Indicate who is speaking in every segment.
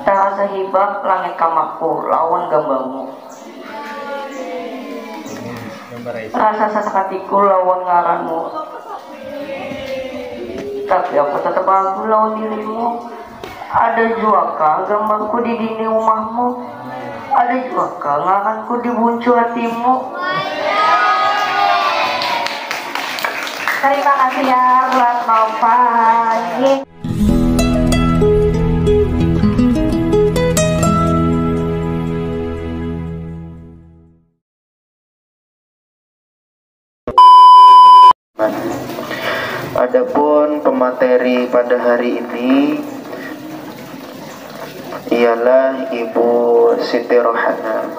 Speaker 1: Tak sehibah langit kamaku lawan gambarmu. Rasa sesak hatiku lawan ngaranmu. Tapi aku tetap aku lawan dirimu. Ada juga gambarku di dinding rumahmu. Ada juga ngaranku di buncur hatimu. Terima kasih ya buat Nova.
Speaker 2: Adapun pemateri pada hari ini ialah Ibu Siti Rohana.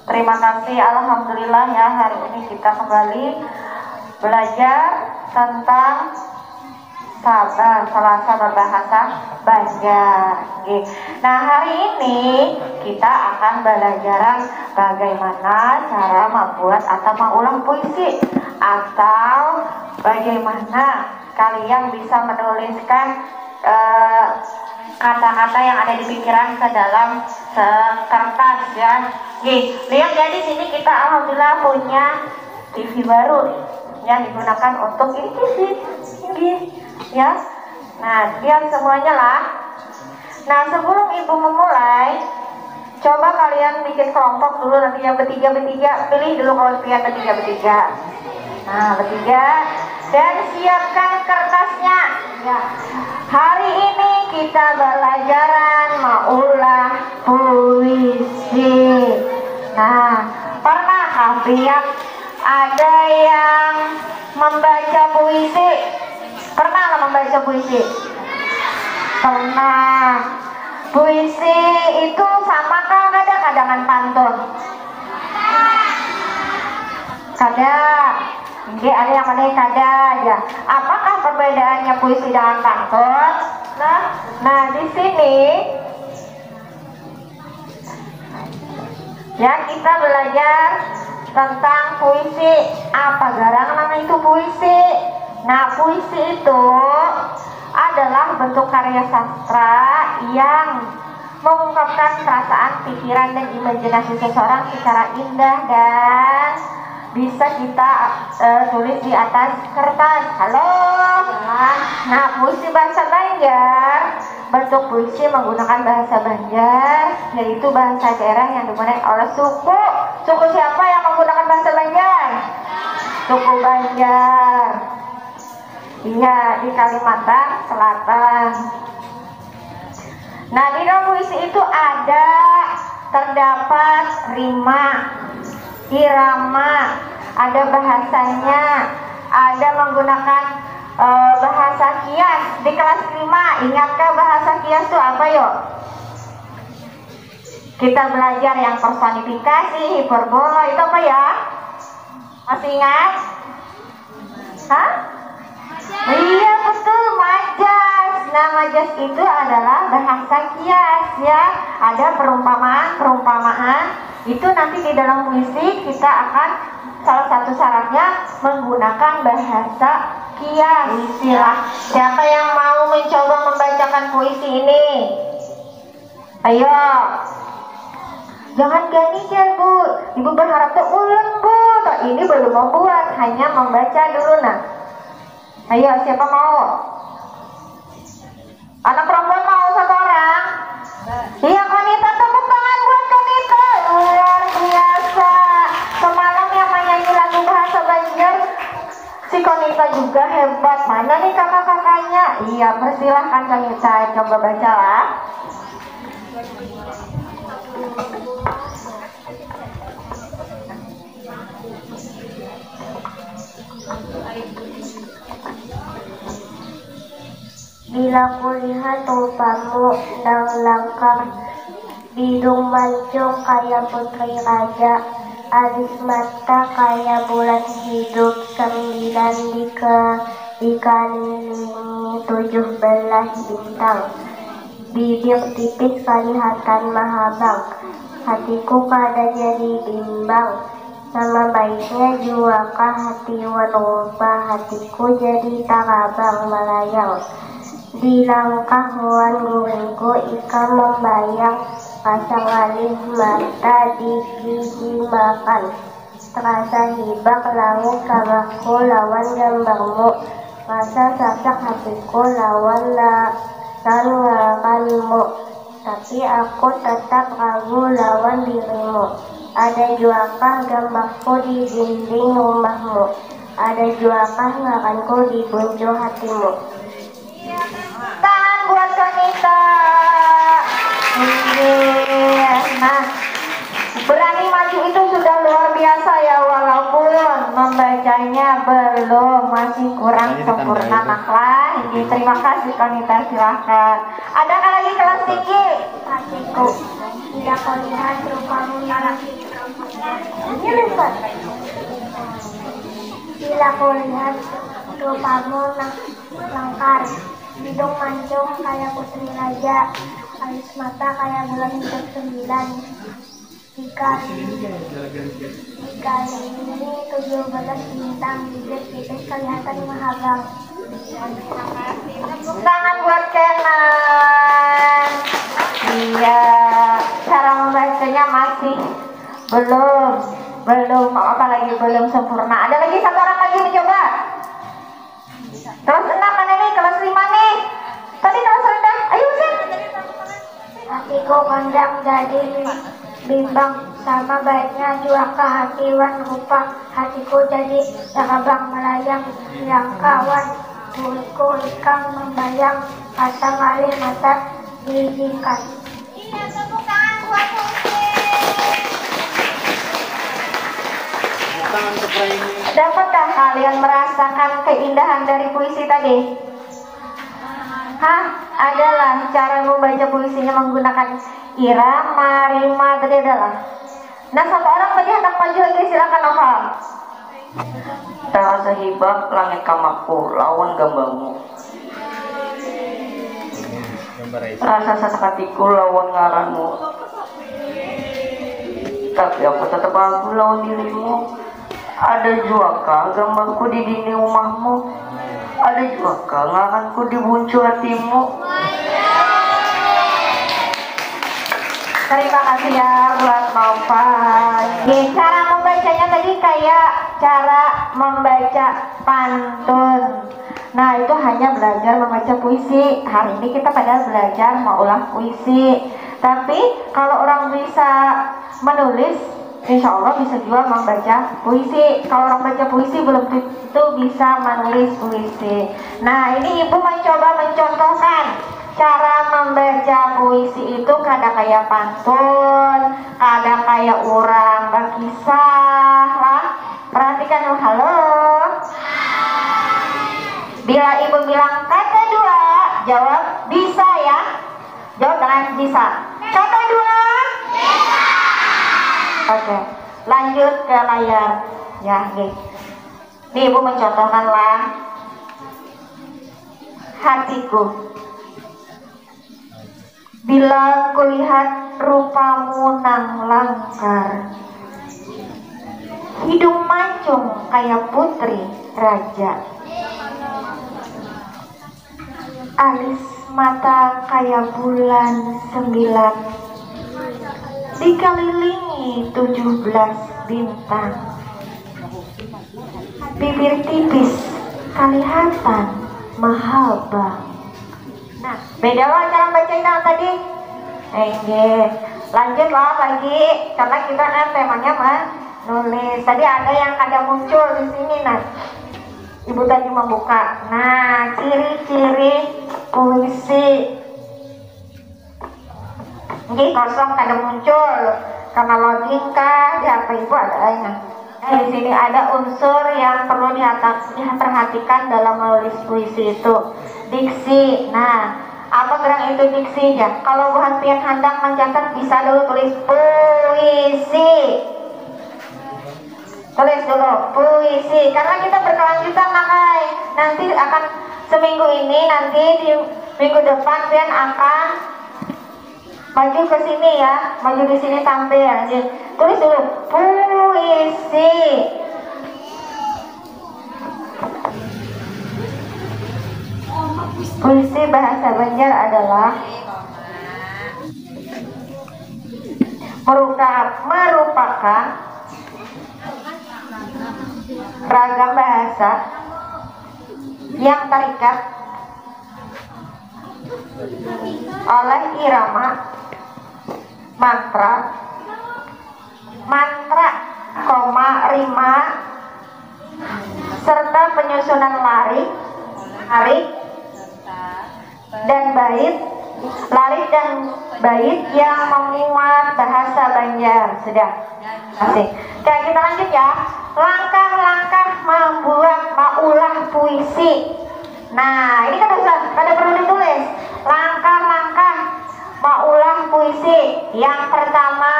Speaker 1: Terima kasih, alhamdulillah ya, hari ini kita kembali belajar tentang Selasa berbahasa Banjar. Nah, hari ini kita akan belajar bagaimana cara membuat atau mengulang puisi, atau bagaimana kalian bisa menuliskan kata-kata yang ada di pikiran ke dalam kertas ya. Lihat ya, di sini kita alhamdulillah punya TV baru yang digunakan untuk ini ya. Nah, lihat semuanya lah. Nah, sebelum ibu memulai, coba kalian bikin kelompok dulu, nanti yang bertiga, pilih dulu kalau kalian bertiga. Nah, bertiga, dan siapkan kertasnya ya. Hari ini kita belajaran mengulang puisi. Nah, pernahkah pihak ada yang membaca puisi? Pernah nggak membaca puisi? Pernah. Puisi itu sama kah kadang-kadangan pantun? Kada. Oke, ada yang mana kada aja. Apakah perbedaannya puisi dengan pantun? Nah, di sini ya kita belajar tentang puisi. Apa garang nama itu puisi? Nah, puisi itu adalah bentuk karya sastra yang mengungkapkan perasaan, pikiran, dan imajinasi seseorang secara indah dan bisa kita tulis di atas kertas. Halo. Nah, puisi bahasa Banjar, bentuk puisi menggunakan bahasa Banjar, yaitu bahasa daerah yang digunakan oleh suku. Suku siapa yang menggunakan bahasa Banjar? Suku Banjar. Iya, di Kalimantan Selatan. Nah, di dalam puisi itu terdapat rima, irama, ada bahasanya, ada menggunakan bahasa kias. Di kelas 5, ingatkah bahasa kias itu apa yuk? Kita belajar yang personifikasi, hiperbola, itu apa ya? Masih ingat? Hah? Iya betul, majas. Nah, majas itu adalah bahasa kias ya. Ada perumpamaan. Itu nanti di dalam puisi kita akan salah satu syaratnya menggunakan bahasa kias. Puisilah. Siapa yang mau mencoba membacakan puisi ini? Ayo. Jangan gantian Bu. Ibu berharap ulang Bu. Ini belum membuat, hanya membaca dulu nah. Ayo, siapa mau? Anak perempuan mau satu orang? Iya, Konita, tepuk tangan buat Konita. Luar biasa. Semalam yang menyanyi lagu bahasa Banjar, si Konita juga hebat. Mana nih kakak-kakaknya? Iya, persilahkan Konita, coba bacalah.
Speaker 3: Bila kulihat rupamu dan langkah, hidung mancung kayak putri raja, alis mata kayak bulan hidup, 9 dikelilingi 17 bintang. bibir tipis kelihatan mahabang, hatiku kada jadi bimbang, sama baiknya juakah hati wanupa, hatiku jadi tarabang melayang. Di langkah wan guringku ikan membayang, pasang alih mata di gigi makan. Terasa hibak langit kamarku lawan gambarmu, rasa sasak hatiku lawan ngaranmu. Tapi aku tetap ragu lawan dirimu. Ada juakah gambarku di dinding rumahmu, ada juakah ngaranku di buncu hatimu.
Speaker 1: Tangan buat Konita. Nah, berani maju itu sudah luar biasa ya, walaupun membacanya belum, masih kurang sempurna. Naklah, ini terima kasih Konita, silahkan. Adakah lagi kelas tinggi?
Speaker 3: Hatiku tidak kau lihat rupamu yang ini lipat. Bila kau lihat rupamu langkar, hidung mancung kayak putri raja, alis mata kayak bulan bintang 9, jika ini 17 bintang, bibir tipis kelihatan mahabang.
Speaker 1: Tangan buat Kenan. Iya, cara membacanya masih belum apalagi belum sempurna. Ada lagi satu orang lagi mencoba. Kelas 6 mana nih? Kelas 5 nih. Tadi kelas rendah. Ayo Sen.
Speaker 3: Hatiku kondang jadi bimbang, sama baiknya juakah hati wan rupa, hatiku jadi tarabang melayang. Yang kawan buku ikan membayang, pasang alih mata diizinkan.
Speaker 1: Iya, tepuk tangan buat Dapatkah kalian merasakan keindahan dari puisi tadi? Hah? Adalah cara membaca puisinya menggunakan irama, rima, tadi adalah. Nah, satu orang tadi hendak maju lagi, silakan Noval.
Speaker 4: Terasa hibak langit kamarku lawan gambarmu, rasa sasak hatiku lawan ngaranmu. Tapi aku tetap ragu lawan dirimu. Ada juakah gambarku di dinding rumahmu, ada juakah ngaranku di buncu hatimu.
Speaker 1: Terima kasih ya buat Noval. Cara membacanya tadi kayak cara membaca pantun. Nah, itu hanya belajar membaca puisi. Hari ini kita pada belajar mengulang puisi. Tapi kalau orang bisa menulis, insya Allah bisa juga membaca puisi. Kalau orang baca puisi belum tentu bisa menulis puisi. Nah, ini Ibu mencoba mencontohkan cara membaca puisi itu kada kayak pantun, kada kayak orang berkisah lah. Perhatikan, halo. Bila Ibu bilang kata dua, jawab bisa ya. Jawab dengan bisa. Kata dua. Bisa. Oke, lanjut ke layar. Ya, nih. Nih Ibu mencontohkanlah. Hatiku, bila kulihat rupamu nang langkar, hidung mancung kayak putri raja, alis mata kayak bulan 9, dikelilingi 17 bintang, bibir tipis kelihatan mahabang. Nah, beda lah cara bacanya tadi. Lanjutlah lagi, karena kita kan temanya menulis. Tadi ada yang ada muncul di sini, nah. Ibu tadi membuka. Nah, ciri-ciri puisi. Ini kosong ada muncul karena login kah di HP Ibu ada lainnya. Di sini ada unsur yang perlu diperhatikan dalam menulis puisi itu. Diksi. Nah, apa gerak itu diksi ya? Kalau bukan pian handang mencatat bisa dulu tulis puisi. Tulis dulu puisi, karena kita berkelanjutan makai. Nanti akan seminggu ini, nanti di minggu depan pian akan Maju ke sini ya, maju di sini tampil. Tulis dulu puisi. Puisi bahasa Banjar adalah merupakan ragam bahasa yang terikat oleh irama, mantra, rima, serta penyusunan larik dan bait, yang memuat bahasa Banjar. Sudah. Asik. Oke, kita lanjut ya. Langkah-langkah membuat maulah puisi. Nah, ini kan ada perlu ditulis. Langkah-langkah maulah puisi. Yang pertama,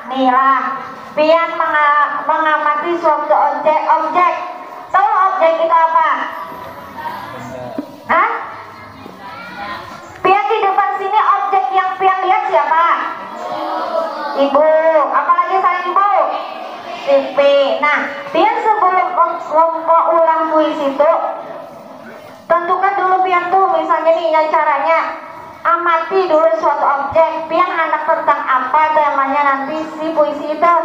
Speaker 1: nih lah, pian mengamati suatu objek. Tahu objek itu apa? Hah? Pian di depan sini objek yang pian lihat siapa? Ibu. Apalagi saya ibu? TV. Nah, pian sebelum ulang puisi itu tentukan dulu pian tuh, misalnya nih caranya amati dulu suatu objek. Pian hendak tentang apa temanya nanti si puisi itu?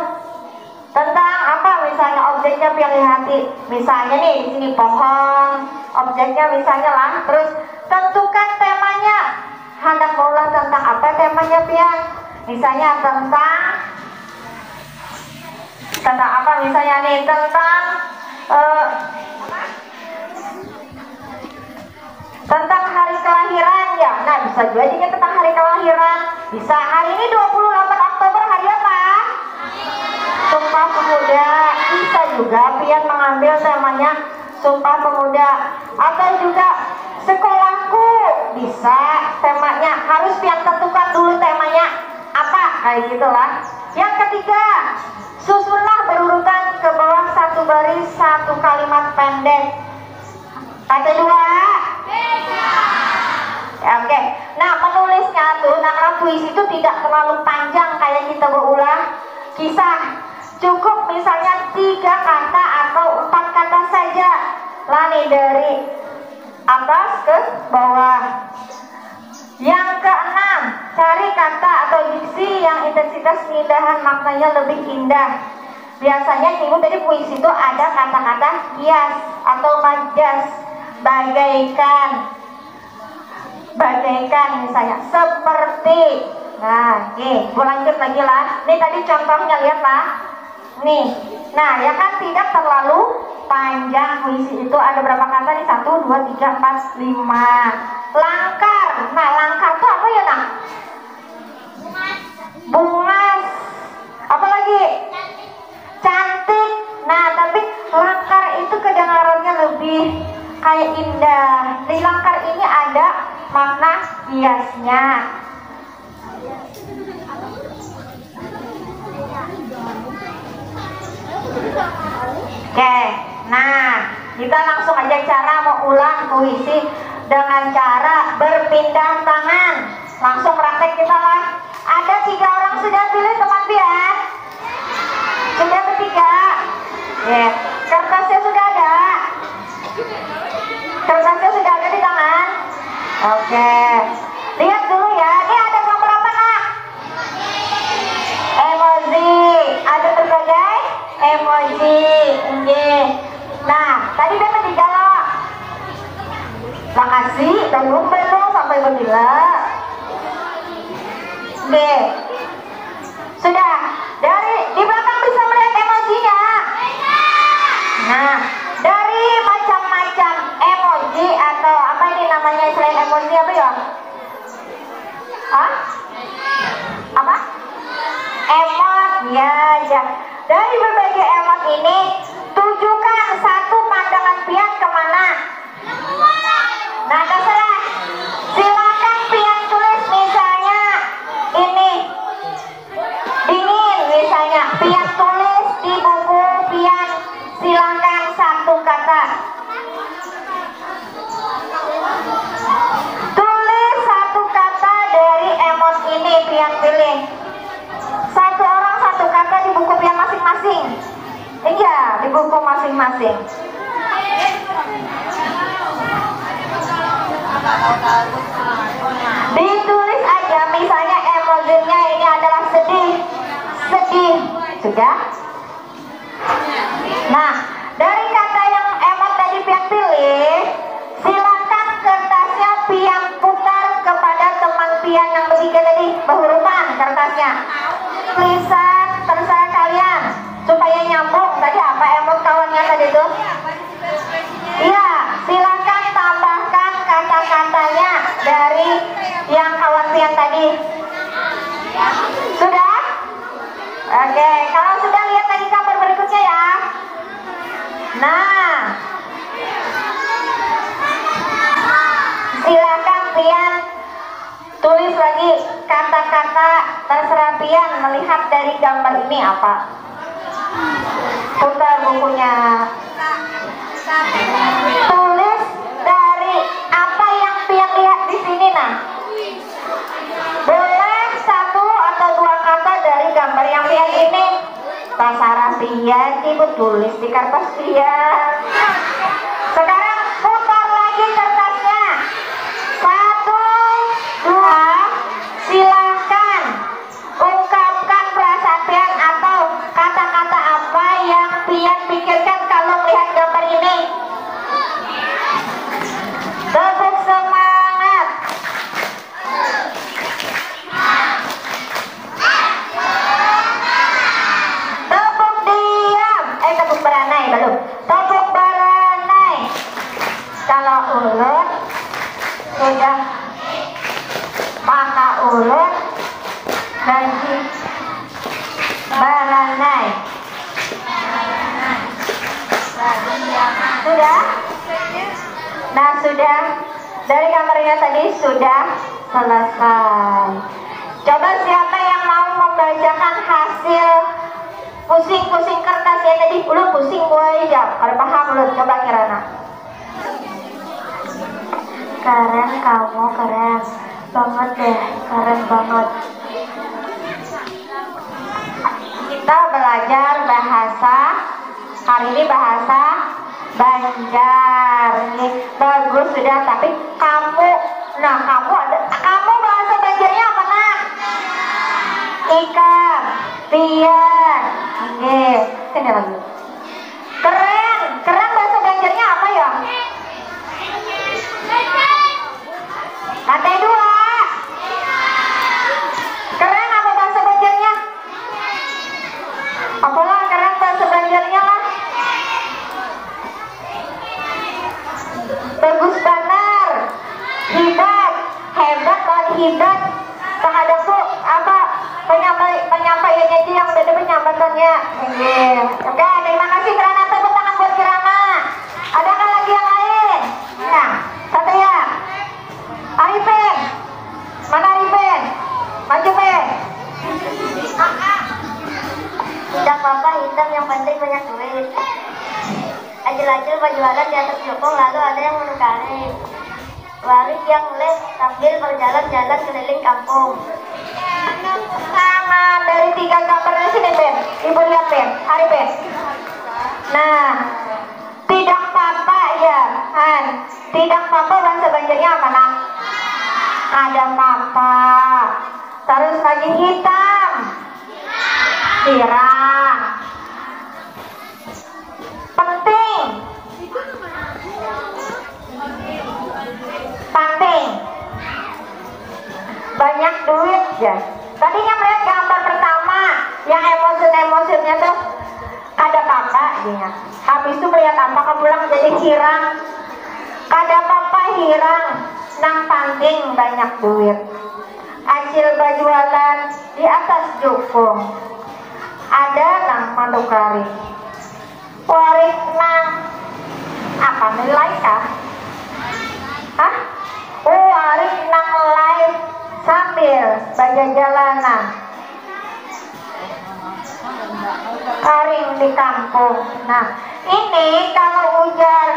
Speaker 1: Tentang apa misalnya objeknya pian lihati. Misalnya nih di sini pohon, objeknya misalnya lah. Terus tentukan temanya. Hendak mengulang tentang apa temanya pian? Misalnya tentang apa misalnya nih, tentang hari kelahiran ya. Nah, bisa juga tentang hari kelahiran. Bisa hari ini 28 Oktober hari apa? Sumpah Pemuda. Bisa juga pian mengambil temanya Sumpah Pemuda. Atau juga sekolahku. Bisa temanya. Harus pian tentukan dulu temanya apa. Kayak gitulah. Yang ketiga, susunlah berurutan ke bawah satu baris satu kalimat pendek. Kata dua. Oke. Nah, menulisnya tuh, karena puisi itu tidak terlalu panjang kayak kita berulang kisah. Cukup misalnya 3 kata atau 4 kata saja. Lani dari atas ke bawah. Yang keenam, cari kata atau diksi yang intensitas keindahan maknanya lebih indah. Biasanya ibu tadi puisi itu ada kata-kata hias atau majas, bagaikan misalnya, seperti. Nah, nih, gue lanjut lagi lah. Nih tadi contohnya, lihat lah. Nih, nah ya kan tidak terlalu panjang puisi itu. Ada berapa kata nih? 1, 2, 3, 4, 5. Langkar. Nah, langkar itu apa ya, nak? Bungas. Apa lagi? Cantik. Nah, tapi langkar itu kedengarannya lebih kayak indah. Di langkar ini ada makna hiasnya. Oke, nah kita langsung aja cara mengulang puisi dengan cara berpindah tangan. Langsung praktek kita lah. Ada 3 orang sudah pilih teman pian? Sudah bertiga? Yeah. Kertasnya sudah ada? Kertasnya sudah ada di tangan? Oke. Lihat dulu ya. Ini ada gambar apa, nak? Emoji. Ada berbagai emoji. Nah, tadi dia ketiga loh. Makasih. Dan belum sampai begila. Oke. Sudah. Dari di belakang bisa melihat emojinya. Nah, dari macam-macam emoji atau apa ini namanya selain emoji apa ya? Hah? Apa? Emot ya. Dari berbagai emot ini, tujukan satu pandangan pian kemana? Nah, terserah. Silakan pian tulis misalnya ini dingin misalnya. Pian tulis di buku pian. Silakan satu kata. Tulis satu kata dari emot ini pian buku masing-masing. Ditulis aja, misalnya emojinya ini adalah sedih. Sedih. Sudah? Nah, dari kata yang emot tadi Pian pilih, silakan kertasnya Pian putar kepada teman Pian yang bertiga tadi, berhurupan kertasnya. Tulisan terserah kalian supaya nyambung. Tadi apa emot kawannya tadi tuh? Iya, silakan tambahkan kata-katanya dari yang kawan Pian tadi. Sudah? Oke, kalau sudah lihat lagi gambar berikutnya ya. Nah, silakan Pian tulis lagi kata-kata, terserah Pian melihat dari gambar ini apa. Putar bukunya. Tulis dari apa yang Pian lihat di sini nah. Boleh satu atau dua kata dari gambar yang Pian ini. Terserah Pian, ibu tulis di kertas Pian. Sekarang putar lagi kertasnya. Satu, dua, silakan ungkapkan perasaan Pian atau kata-kata apa yang Pian pikirkan kalau melihat gambar ini. Tepuk semangat. Tepuk diam. Tepuk beranai belum. Tepuk beranai. Kalau urut sudah maka urut lagi beranai. Sudah? Nah, sudah. Dari gambarnya tadi sudah selesai. Coba siapa yang mau membacakan hasil pusing-pusing kertasnya tadi? Ulun pusing gue ya. Ada paham ulun? Coba Kirana.
Speaker 3: Keren kamu, keren banget deh, keren banget.
Speaker 1: Kita belajar bahasa hari ini bahasa Banjar. Ini bagus sudah, tapi kamu kamu bahasa Banjarnya apa nak? Ikan, Pian. Oke, sini lagi. Keren, keren bahasa Banjarnya apa ya? Lantai 2. Keren apa bahasa Banjarnya? Apalah keren bahasa Banjarnya lah. Bagus benar. Hidat, hebat dan hidat. Terhadap tuh apa penyampaiannya itu yang beda penyampaiannya. Oke, terima kasih Kirana. Tepuk tangan buat Kirana. Adakah lagi yang lain? Nah, satu ya. Arifin, mana Arifin? Maju Ben.
Speaker 3: Tidak apa-apa, hitam yang penting banyak duit. Ajil-ajil berjualan di atas jokong, lalu ada yang menukari. Waris yang les sambil berjalan-jalan keliling kampung.
Speaker 1: Sama dari 3 gambarnya sini Ben. Ibu lihat Ben, Arifin. Nah, tidak apa-apa ya, Han. Tidak apa-apa bahasa Banjarnya apa nak? Ada papa. Terus lagi hitam. Pirang. Penting. Penting. Banyak duit ya. Tadinya melihat gambar pertama yang emosi-emosinya tuh ada papa dia. Habis itu melihat apa pulang jadi hirang. Ada papa hirang. Nang panding banyak duit. Hasil berjualan di atas jukung. Ada nang mandukari. Waris nang apa nilai kah? Hah? Waris nang live sambil berjalanan. Karing di kampung. Nah, ini kalau ujar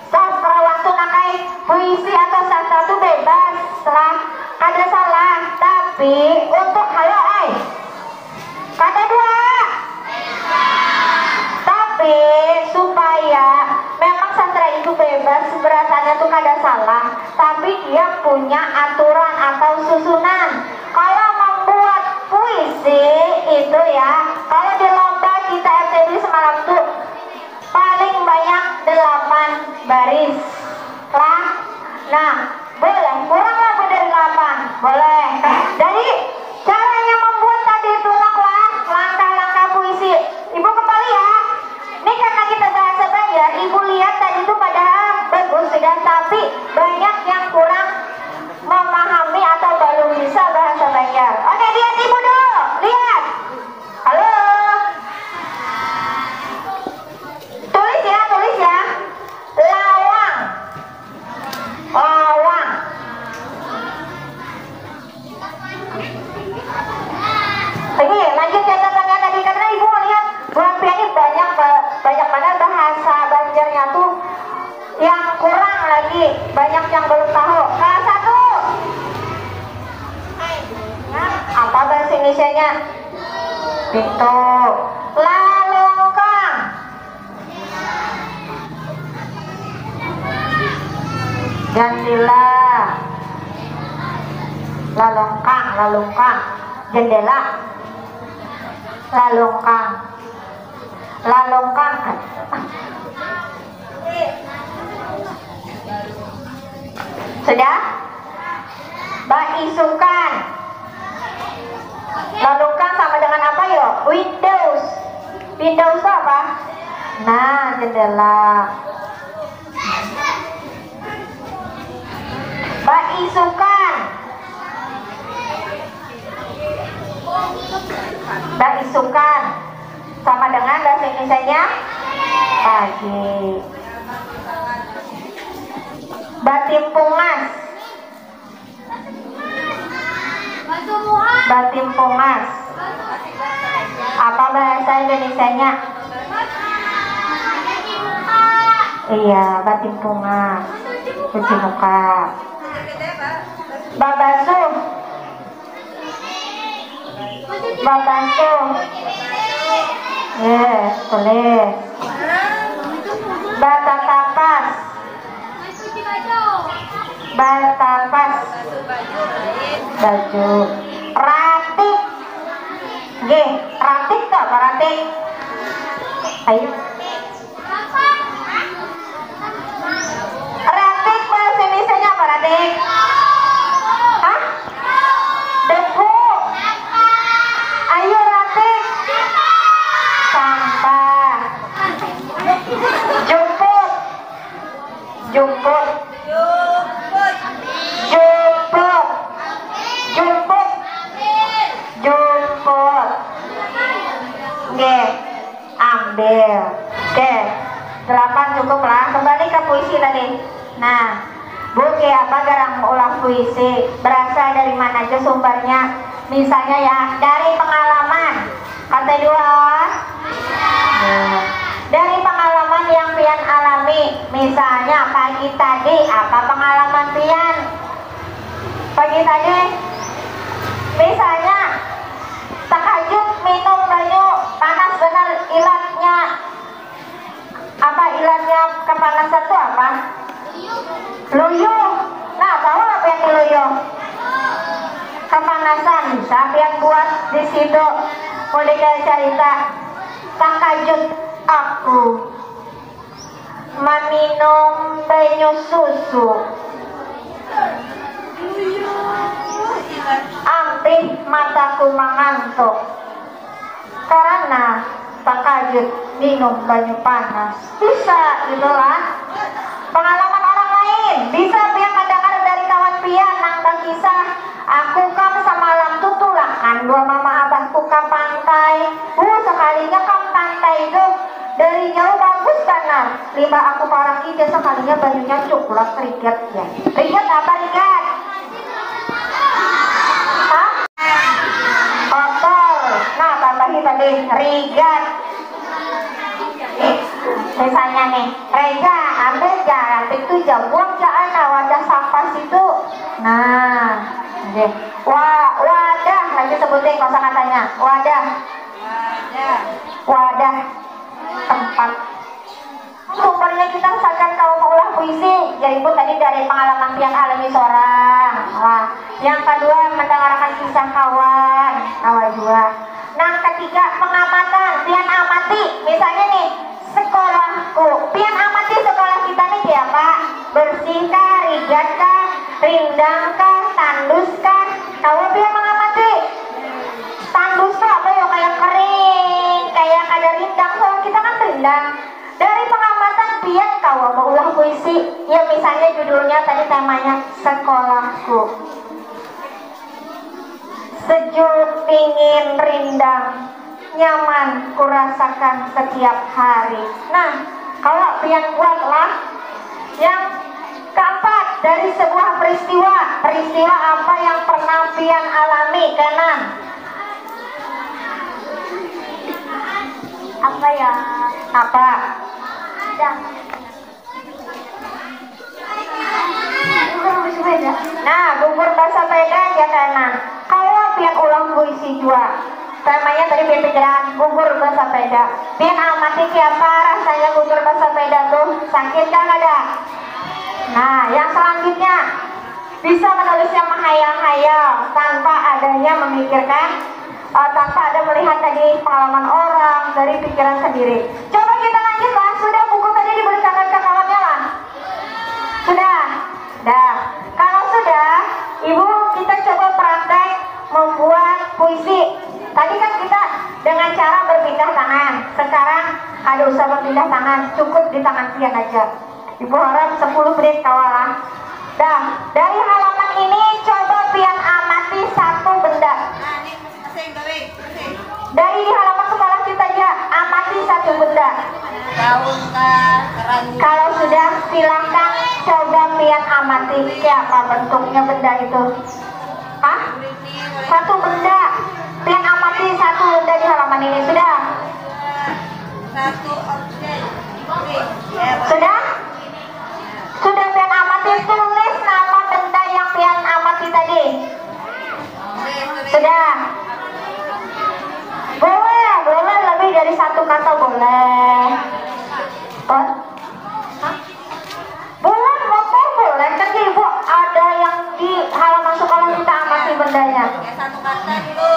Speaker 1: sastra waktu nakai puisi atau sastra itu bebas lah, ada salah. Tapi untuk hayo kata 2. Tapi bebas seberatannya tuh kada salah, tapi dia punya aturan atau susunan. Kalau membuat puisi itu ya, kalau di lomba kita FTB semalam tuh paling banyak 8 baris lah. Nah, boleh kurang lebih dari 8, boleh. Jadi caranya membuat tadi itu lah langkah-langkah puisi. Ibu kembali ya. Ini karena kita bahasa Banjar, ibu lihat tadi itu padahal bagus sudah, tapi banyak yang kurang memahami atau belum bisa bahasa Banjar. Oke, lihat ibu dulu, lihat. Halo. Tulis ya. Lawang. Lawang. Ini lanjut catatannya tadi, karena ibu melihat bulan ini banyak mana bahasa Banjarnya tuh yang kurang lagi, banyak yang belum tahu. Kelas 1 apa bahasa Indonesianya? Pintu. Lalongkang. Jendela. Lalongkang. Jendela. Lalongkang. Sudah? Baisukan. Lalongkang sama dengan apa yo? Windows. Windows itu apa? Nah, jendela. Baisukan. Baisukan sama dengan bahasa Indonesianya pagi. Batimpungas. Batimpungas apa bahasa Indonesianya? Iya, batimpungas, cuci muka. Babasuh. Tulis. Batatapas. Baju. Ratik. Ratik tuh apa ratik? Ayo. Ratik bahasa Indonesianya apa ratik? Hah? Debu. Ayo ratik. Sampah. Jumput. Ambil. Oke, 8 cukup lah. Kembali ke puisi tadi. Nah, Bu, apa garang ulah puisi? Berasal dari mana aja sumbernya? Misalnya ya, dari pengalaman. Kata 2. Nah, dari pengalaman yang pian alami. Misalnya pagi tadi, apa pengalaman pian? Pagi tadi, misalnya tahajud minum banyu panas benar, ilatnya apa? Ilatnya kepanasan itu apa? Luyuh. Nah, tahu apa yang luyuh? Kepanasan. Bisa yang buat di situ. Boleh cerita. Tahajud aku meminum banyu susu. Ampih mataku mengantuk karena tahajud minum banyu panas. Bisa gitulah pengalaman orang lain. Bisa pian mendengar dari kawan pian nang kisah. Aku kam semalam tutulakan 2 mama abahku ke pantai. Sekalinya kam pantai itu dari jauh bagus kanan. 5 aku paraki dia sekalinya bajunya coklat rigat ya. Rigat apa rigat? Kotor. Nah, tambahin tadi rigat. Misalnya nih, Reza ambil jalan itu buang jangan wadah sampah situ. Nah, deh. Wadah lagi sebutin kosakatanya. Wadah tempat. pokoknya kita usahakan kalau mau ulah puisi. Jadi ibu tadi dari pengalaman yang alami seorang. Nah, yang kedua mendengarkan kisah kawan, kawan juga. Nah, ketiga pengamatan, pian amati. Misalnya nih, sekolahku, pian amati sekolah kita nih siapa? Bersihkah, rigatkah, rindangkah, tanduskah? Kalau pian mengamati, tandus tuh apa ya, kayak kering, kayak ada rindang, soal kita kan rindang. Dari pengamatan pian kau mau ulah puisi. Ya misalnya judulnya tadi temanya sekolahku. Sejuk, dingin, rindang, nyaman kurasakan setiap hari. Nah, kalau pian buatlah yang keempat dari sebuah peristiwa. Peristiwa apa yang pernah pian alami, Kenan?
Speaker 3: Apa ya?
Speaker 1: Apa? Nah, gugur bahasa beda ya Kenan. Kalau pian ulang puisi jua, temanya tadi pian pikiran gugur bahasa beda. Pian amati siapa rasanya gugur bahasa beda tuh, sakit kan ada? Nah, yang selanjutnya bisa menulis yang menghayal-hayal tanpa adanya memikirkan, tanpa ada melihat tadi pengalaman orang dari pikiran sendiri. Coba kita lanjut lah. Sudah buku tadi diberikan ke kawannya lah? Sudah? Dah. Kalau sudah, ibu kita coba praktek membuat puisi. Tadi kan kita dengan cara berpindah tangan. Sekarang ada usah berpindah tangan, cukup di tangan pian aja. Ibu harap 10 menit kawalah. Dah, dari halaman ini coba pian amati satu benda. Dari di halaman sekolah kita aja, amati satu benda. Kalau sudah, silakan coba pian amati siapa bentuknya benda itu. Hah? Satu benda. Pian amati satu benda di halaman ini. Sudah? Sudah? Sudah pian amati, tulis nama benda yang pian amati tadi. Sudah? Boleh, boleh lebih dari satu kata boleh. Oh? Hah? Boleh, motor boleh. Tapi ibu ada yang di halaman sekolah kita amati bendanya.
Speaker 5: Satu kata dulu,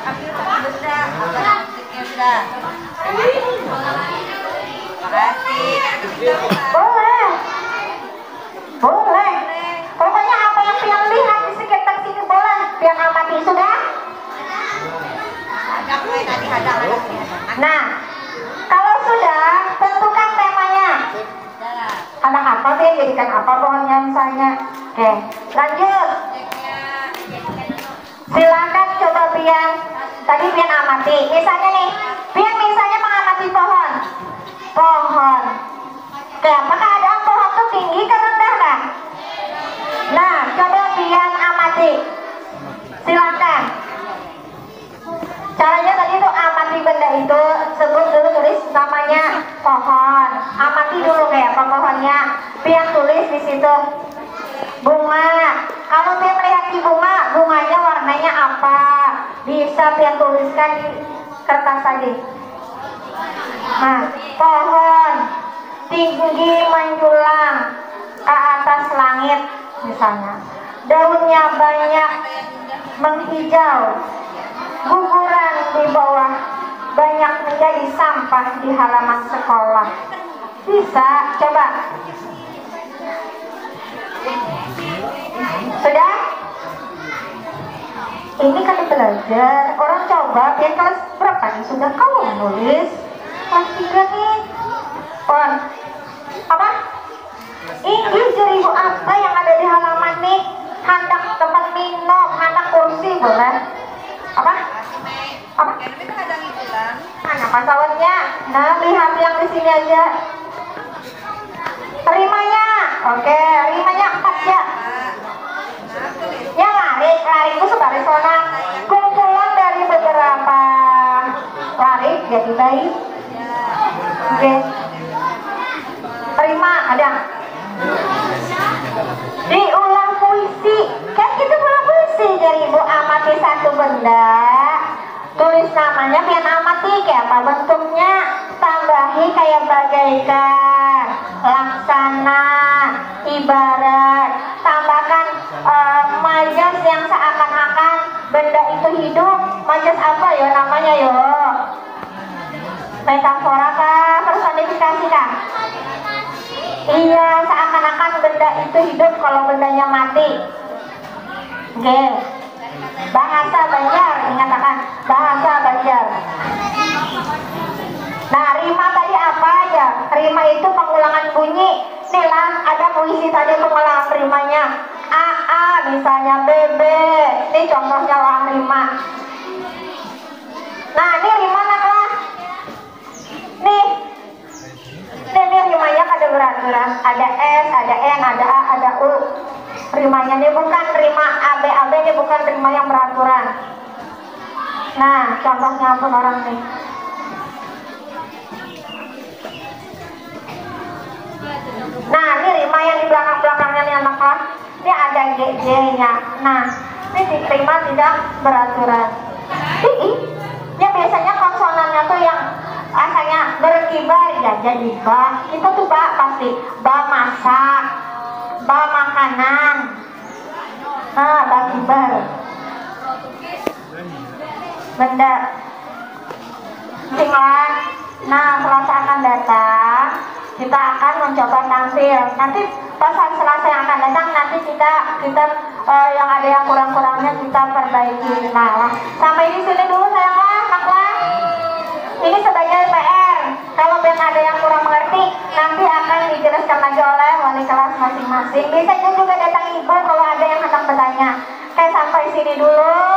Speaker 5: ambil satu benda, apa benda. Makasih.
Speaker 1: Boleh. Boleh. Pokoknya apa yang pian lihat di sekitar sini boleh. Pian amati, sudah? Nah, kalau sudah, tentukan temanya. Anak apa sih, jadikan apa pohonnya misalnya. Oke, lanjut. Silakan coba pian. Tadi pian amati. Misalnya nih, pian misalnya mengamati pohon. Pohon. Oke, apakah ada pohon tuh tinggi ke rendah kan? Nah, coba pian amati. Silakan. Caranya tadi tuh amati benda itu, sebut dulu, tulis namanya pohon. Amati dulu kayak apa pohonnya. Pian tulis di situ bunga. Kalau pian melihat di bunga, bunganya warnanya apa? Bisa pian tuliskan di kertas tadi. Nah, pohon tinggi menjulang ke atas langit misalnya. Daunnya banyak menghijau. Guguran di bawah banyak menjadi sampah di halaman sekolah. Bisa, coba. Sudah? Ini kan belajar. Orang coba, pian kelas berapa nih? Sudah kamu menulis? Kelas 3 nih. On. Apa? Ini jeribu apa yang ada di halaman nih? Handak tempat minum, handak kursi boleh? Apa? Apa? Mana pesawatnya? Nah, lihat yang di sini aja. Terimanya, oke, terimanya 4 ya. Ya lari itu sebaris zona. Kumpulan dari beberapa lari jadi baik. Oke. Terima ada. Diulang puisi. Kan kita ulang puisi dari ibu amati satu benda. Tulis namanya biar amati kayak apa bentuknya. Tambahi kayak bagaikan, laksana, ibarat. Tambahkan majas yang seakan-akan benda itu hidup. Majas apa ya namanya yo? Metafora kah? Personifikasi kah? Iya, seakan-akan benda itu hidup kalau bendanya mati. Oke. Bahasa Banjar, ingatakan bahasa Banjar. Nah, rima tadi apa aja? Rima itu pengulangan bunyi. Nih lah, ada puisi tadi pengulangan rimanya. A misalnya BB. Ini contohnya ulang rima. Nah, ini rima lah. Nih rimanya ada beraturan. Ada S, ada N, ada A, ada U. Rimanya ini bukan rima AB, ini bukan rima yang beraturan. Nah, contohnya pun orang nih. Nah, ini rima yang di belakang-belakangnya nih anak kelas. Ini ada G-nya. Nah, ini rima tidak beraturan. Ya biasanya konsonannya tuh yang asalnya berkibar ya jadi ba. Kita tuh ba pasti ba masak, ba makanan. Nah, ba kibar. Benda. Tinggal. Nah, Selasa akan datang. Kita akan mencoba tampil. Nanti pas Selasa yang akan datang nanti kita yang ada yang kurang-kurangnya kita perbaiki. Nah, sampai di sini dulu sayanglah, naklah. Ini sebagai PR. Kalau ada yang kurang mengerti, nanti akan dijelaskan lagi oleh wali kelas masing-masing. Bisa juga datang ibu kalau ada yang hendak bertanya. Oke, sampai sini dulu.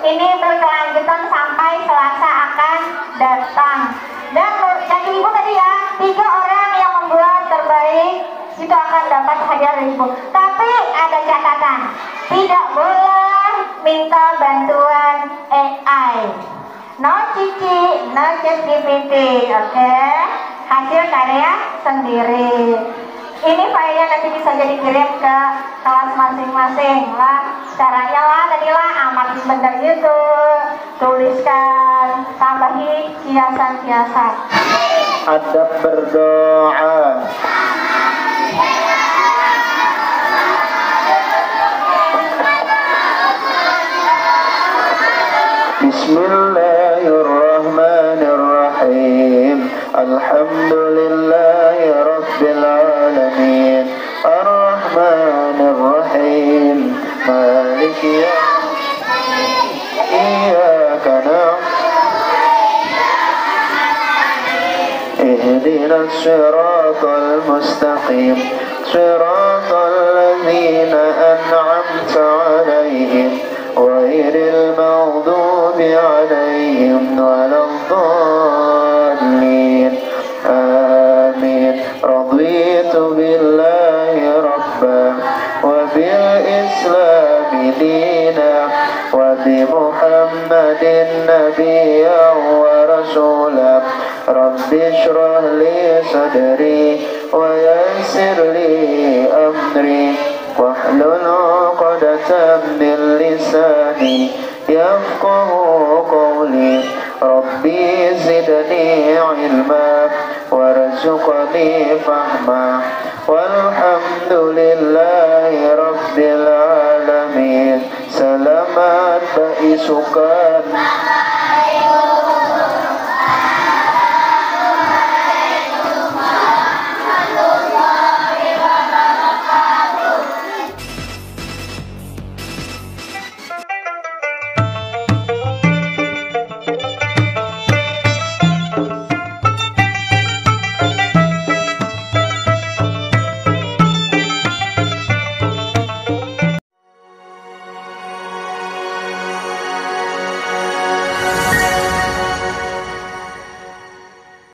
Speaker 1: Ini berkelanjutan sampai Selasa akan datang. Dan jadi ibu tadi ya, 3 orang yang membuat terbaik itu akan dapat hadiah dari ibu. Tapi ada catatan, tidak boleh minta bantuan AI. No cici, no ChatGPT, oke? Hasil karya sendiri. Ini filenya nanti bisa jadi kirim ke kelas masing-masing lah. Caranya lah tadi lah amati benda itu, tuliskan, tambahi hiasan-hiasan.
Speaker 2: Adab berdoa. Bismillahirrahmanirrahim. Alhamdulillahi rabbil alamin. Ar-Rahmanir-Rahim. Maliki Iyyaka Ihdinas siratal mustaqim. Siratal ladzina an'amta 'alaihim ghairil maghdubi 'alaihim waladdallin. Amin. Raditu billahi rabban wa bil islami dinan wa bi Muhammadin nabiyyan wa rasulan. Rabbi shrah li sadri wa yassir li amri wahlul 'uqdatam min lisani yafqahu qawli. Rabbi zidni ilma warzuqni fahma. Walhamdulillahi rabbil alamin. Selamat berisukan